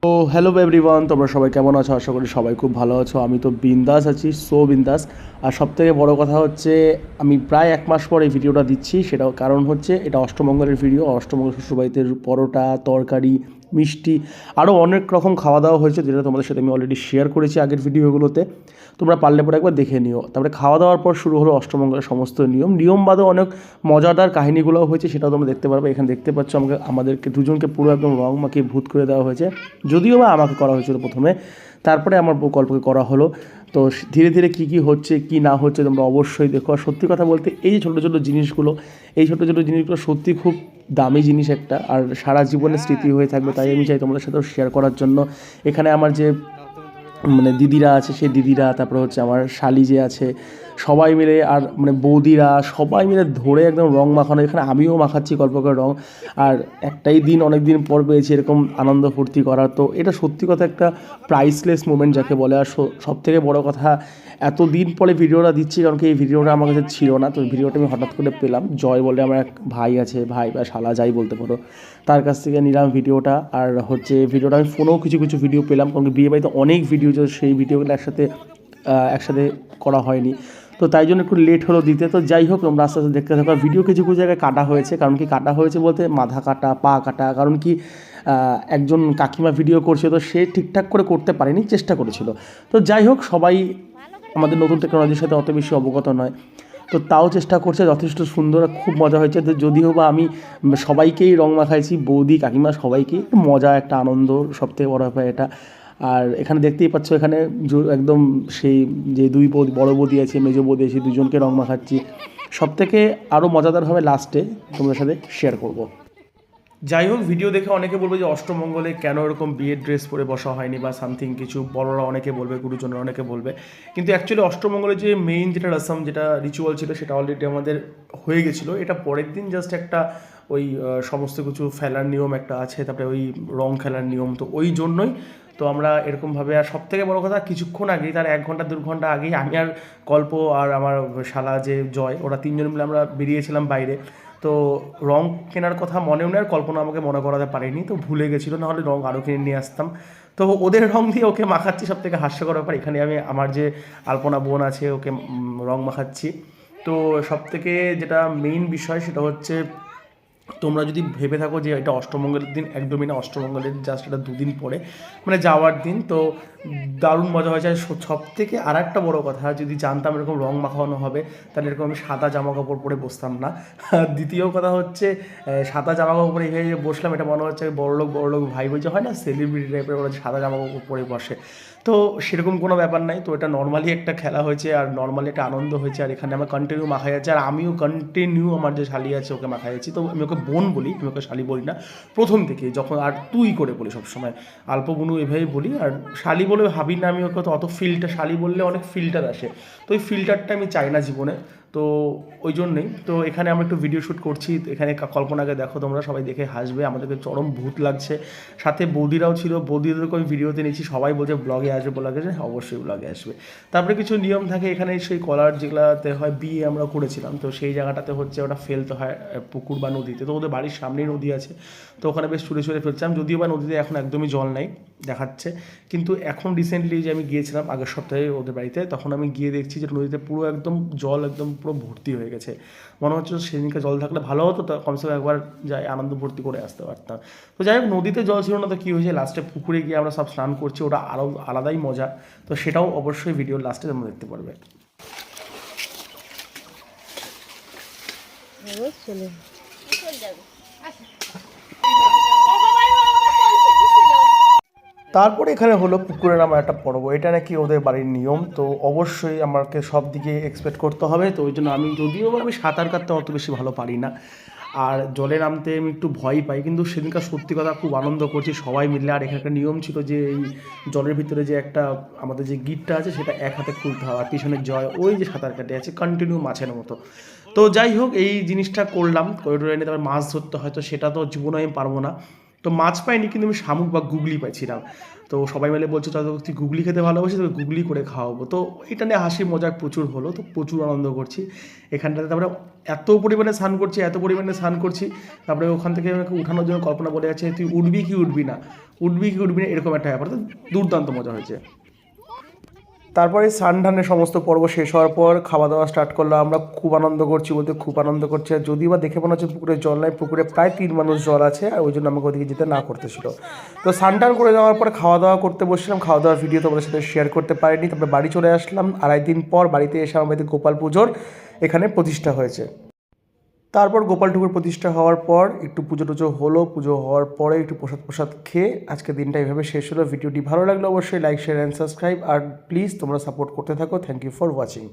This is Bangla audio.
তো হ্যালো এভরিওয়ান, তোমরা সবাই কেমন আছো? আশা করি সবাই খুব ভালো আছো। আমি তো বিন্দাস আছি, বিন্দাস। আর সবথেকে বড় কথা হচ্ছে, আমি প্রায় 1 মাস পর এই ভিডিওটা দিচ্ছি। সেটাও কারণ হচ্ছে এটা অষ্টমঙ্গলের ভিডিও। অষ্টমঙ্গল শ্বশুরবাড়িতে পরোটা, তরকারি, মিষ্টি, আরও অনেক রকম খাওয়া দাওয়া হয়েছে, যেটা তোমাদের সাথে আমি অলরেডি শেয়ার করেছি আগের ভিডিওগুলোতে। তোমরা পারলে পরে একবার দেখে নিও। তারপরে খাওয়া দাওয়ার পর শুরু হলো অষ্টমঙ্গলের সমস্ত নিয়ম বাদে অনেক মজাদার কাহিনীগুলোও হয়েছে, সেটাও তোমরা দেখতে পারবে। এখানে দেখতে পাচ্ছ আমাদেরকে দুজনকে পুরো একদম রং মাখিয়ে ভূত করে দেওয়া হয়েছে। যদিও বা আমাকে করা হয়েছিল প্রথমে, তারপরে আমার গল্পকে করা হলো। তো ধীরে ধীরে কী কী হচ্ছে কী না হচ্ছে তোমরা অবশ্যই দেখো। আর সত্যি কথা বলতে এই যে ছোটো ছোটো জিনিসগুলো, এই ছোটো ছোটো জিনিসগুলো সত্যি খুব দামি জিনিস একটা, আর সারা জীবনের স্মৃতি হয়ে থাকবে। তাই আমি চাই তোমাদের সাথেও শেয়ার করার জন্য। এখানে আমার যে দিদিরা আছে, সেই দিদিরা, তারপরে হচ্ছে আমার শালি যে আছে, সবাই মিলে, আর বৌদিরা সবাই মিলে ধরে একদম রং মাখানো। এখানে আমিও মাখাচ্ছি গল্প করে রং। আর একটাই দিন, অনেক দিন পর পেয়েছি এরকম আনন্দ ফুর্তি করার। তো এটা সত্যি কথা একটা প্রাইসলেস মোমেন্ট যাকে বলে। আর সবথেকে বড় কথা, এত দিন পরে ভিডিওটা দিচ্ছি, কারণ কি এই ভিডিওটা আমার কাছে ছিল না। তো ভিডিওটা আমি হঠাৎ করে পেলাম। জয় বলে আমার এক ভাই আছে, ভাই বা শালা যাই বলতে পারো, তার কাছ থেকে নিলাম ভিডিওটা। আর হচ্ছে ভিডিওটা আমি ফোনেও কিছু কিছু ভিডিও পেলাম, কারণ বিয়ে বাড়িতে অনেক ভিডিও, সেই ভিডিওগুলো একসাথে করা হয়নি। তো তাই জন্য একটু লেট হলো দিতে। তো যাই হোক, তোমরা আস্তে আস্তে দেখতে থাকো। ভিডিও কিছু কিছু জায়গায় কাটা হয়েছে, কারণ কি কাটা হয়েছে বলতে মাথা কাটা, পা কাটা। কারণ কি একজন কাকিমা ভিডিও করছে, তো সে ঠিকঠাক করে করতে পারেনি, চেষ্টা করেছিল। তো যাই হোক, সবাই আমাদের নতুন টেকনোলজির সাথে অত বেশি অবগত নয়, তো তাও চেষ্টা করছে। যথেষ্ট সুন্দর, খুব মজা হয়েছে। তো যদিও বা আমি সবাইকেই রং মাখাইছি, বৌদি, কাকিমা সবাইকেই। মজা, একটা আনন্দ, সবথেকে বড় ব্যাপার এটা। আর এখানে দেখতেই পাচ্ছ, এখানে একদম সেই যে দুই বৌদি, বড়ো বৌদি আছে, মেজো বৌদি আছে, দুজনকে রং মাখাচ্ছি। সবথেকে আরও মজাদার হবে লাস্টে, তোমাদের সাথে শেয়ার করব। যাই হোক, ভিডিও দেখে অনেকে বলবে যে অষ্টমঙ্গলে কেন এরকম বিয়ের ড্রেস পরে বসা হয়নি বা সামথিং কিছু, বড়রা অনেকে বলবে, গুরুজনরা অনেকে বলবে। কিন্তু অ্যাকচুয়ালি অষ্টমঙ্গলে যে মেইন যেটা রসম, যেটা রিচুয়াল ছিল, সেটা অলরেডি আমাদের হয়ে গেছিলো। এটা পরের দিন জাস্ট একটা ওই সমস্ত কিছু ফেলার নিয়ম একটা আছে, তারপরে ওই রং খেলার নিয়ম, তো ওই জন্যই তো আমরা এরকমভাবে। আর সবথেকে বড় কথা, কিছুক্ষণ আগেই, তার 1 ঘন্টা 2 ঘন্টা আগেই আমি আর কল্প আর আমার শালা যে জয়, ওরা তিনজন মিলে আমরা বেরিয়েছিলাম বাইরে। তো রং কেনার কথা মনেও নেই, আর কল্পনা আমাকে মনে করাতে পারেনি, তো ভুলে গেছিলো, নাহলে রং আরও কিনে নিয়ে আসতাম। তো ওদের রং দিয়ে ওকে মাখাচ্ছি। সব থেকে হাস্যকর ব্যাপার, এখানে আমি আমার যে আলপনা বোন আছে, ওকে রং মাখাচ্ছি। তো সব থেকে যেটা মেইন বিষয়, সেটা হচ্ছে, তোমরা যদি ভেবে থাকো যে এটা অষ্টমঙ্গলের দিন, একদমই না। অষ্টমঙ্গলের জাস্ট এটা 2 দিন পরে, যাওয়ার দিন। তো দারুণ মজা হয়েছে। সব থেকে আর একটা বড়ো কথা, যদি জানতাম এরকম রং মাখানো হবে, তাহলে এরকম আমি সাদা জামা কাপড় পরে বসতাম না। দ্বিতীয় কথা হচ্ছে, সাদা জামা কাপড় পরে এইভাবে বসলাম, এটা মনে হচ্ছে বড়লোক ভাই বলছে হয় না, সেলিব্রিটি টাইপের, ওরা সাদা জামা কাপড় পরে বসে। তো সেরকম কোনো ব্যাপার নাই। তো এটা নর্মালি একটা খেলা হয়েছে, আর নর্মালি একটা আনন্দ হয়েছে। আর এখানে আমার কন্টিনিউ মাখা যাচ্ছে, আর আমিও কন্টিনিউ আমার যে শালি আছে ওকে মাখা যাচ্ছি। তো আমি ওকে বোন বলি, আমি ওকে শালি বলি না প্রথম থেকে, যখন আর তুই করে বলি সবসময়, আলপ বুনু এভাবেই বলি। আর শালি বলে ভাবি না আমি ওকে, তো অত ফিল্টার, শালি বললে অনেক ফিল্টার আসে, তো ওই ফিল্টারটা আমি চাই না জীবনে। তো ওই জন্যেই তো এখানে আমরা একটু ভিডিও শ্যুট করছি। এখানে কল্পনাকে দেখো, তোমরা সবাই দেখে হাসবে, আমাদেরকে চরম ভূত লাগছে। সাথে বৌদিরাও ছিল, বৌদিদেরকে আমি ভিডিওতে নিয়েছি। সবাই বলছে ব্লগে আসবে, ব্লগে আসবে, অবশ্যই ব্লগে আসবে। তারপরে কিছু নিয়ম থাকে এখানে, সেই কলার যেগুলাতে হয়, বিয়ে আমরা করেছিলাম, তো সেই জায়গাটাতে হচ্ছে ওটা ফেলতে হয় পুকুর বা নদীতে। তো ওদের বাড়ির সামনেই নদী আছে, তো ওখানে বেশ ছুঁড়ে ছুঁড়ে ফেলছিলাম। যদিও বা নদীতে এখন একদমই জল নাই দেখাচ্ছে, কিন্তু এখন রিসেন্টলি যে আমি গিয়েছিলাম আগের সপ্তাহে ওদের বাড়িতে, তখন আমি গিয়ে দেখছি যে নদীতে পুরো একদম জল, একদম পুরো ভর্তি হয়ে গেছে। মনে হচ্ছে সেদিনকে জল থাকলে ভালো হতো, তো কমসে কম একবার যাই আনন্দ ভর্তি করে আসতে পারতাম। তো যাই হোক, নদীতে জল ছিল না, তো কী হয়েছে, লাস্টে পুকুরে গিয়ে আমরা সব স্নান করছি, ওটা আরও আলাদাই মজা। তো সেটাও অবশ্যই ভিডিওর লাস্টে তোমরা দেখতে পারবে। তারপরে এখানে হলো পুকুরে নামার একটা পর্ব, এটা নাকি ওদের বাড়ির নিয়ম। তো অবশ্যই আমাকে সব দিকে এক্সপেক্ট করতে হবে। তো ওই জন্য আমি, যদিও আমি সাঁতার কাটতে অত বেশি ভালো পারি না, আর জলে নামতে আমি একটু ভয় পাই, কিন্তু সেদিনকার সত্যি কথা খুব আনন্দ করছি সবাই মিলে। আর এখানে একটা নিয়ম ছিল যে এই জলের ভিতরে যে একটা আমাদের যে গিটটা আছে, সেটা এক হাতে খুলতে হয়, আর পিছনের জয় ওই যে সাঁতার কাটে আছে কন্টিনিউ মাছের মতো। তো যাই হোক, এই জিনিসটা করলাম, করিডোরে এনে তারপর মাছ ধরতে হয়, তো সেটা তো জীবনে আমি পারবো না। তো মাছ পাইনি, কিন্তু আমি শামুক বা গুগলি পাইছিলাম। তো সবাই মিলে বলছে চল তুই গুগলি খেতে ভালোবাসি, তোকে গুগলি করে খাওয়াবো। তো এটা নিয়ে হাসি মজাক প্রচুর হলো, তো প্রচুর আনন্দ করছি এখানটাতে। তারপরে এত পরিমাণে স্নান করছি, এত পরিমাণে স্নান করছি, তারপরে ওখান থেকে আমাকে উঠানোর জন্য কল্পনা বলে যাচ্ছে তুই উঠবি কি উঠবি না, উঠবি কি উঠবি না, এরকম একটা ব্যাপার। তো দুর্দান্ত মজা হয়েছে। তারপরে স্নান ধানের সমস্ত পর্ব শেষ হওয়ার পর খাওয়া দাওয়া স্টার্ট করলাম। আমরা খুব আনন্দ করছি, বলতে খুব আনন্দ করছি। আর যদিও বা দেখে মনে হচ্ছে পুকুরে জল নাই, পুকুরে প্রায় 3 মানুষ জল আছে, আর ওই জন্য আমাকে ওদিকে যেতে না করতেছিল। তো স্নান টান করে যাওয়ার পরে খাওয়া দাওয়া করতে বসছিলাম। খাওয়া দাওয়ার ভিডিও তোমাদের সাথে শেয়ার করতে পারিনি। তারপরে বাড়ি চলে আসলাম। 2.5 দিন পর বাড়িতে এসে আমার বাড়িতে গোপাল পুজোর এখানে প্রতিষ্ঠা হয়েছে। তারপর গোপাল ঠাকুর প্রতিষ্ঠা হওয়ার পর একটু পুজো টুজো হলো, পুজো হওয়ার পরে একটু প্রসাদ খেয়ে আজকে দিনটা এভাবে শেষ হলো। ভিডিওটি ভালো লাগলে অবশ্যই লাইক শেয়ার অ্যান্ড সাবস্ক্রাইব, আর প্লিজ তোমরা সাপোর্ট করতে থাকো। Thank you for watching.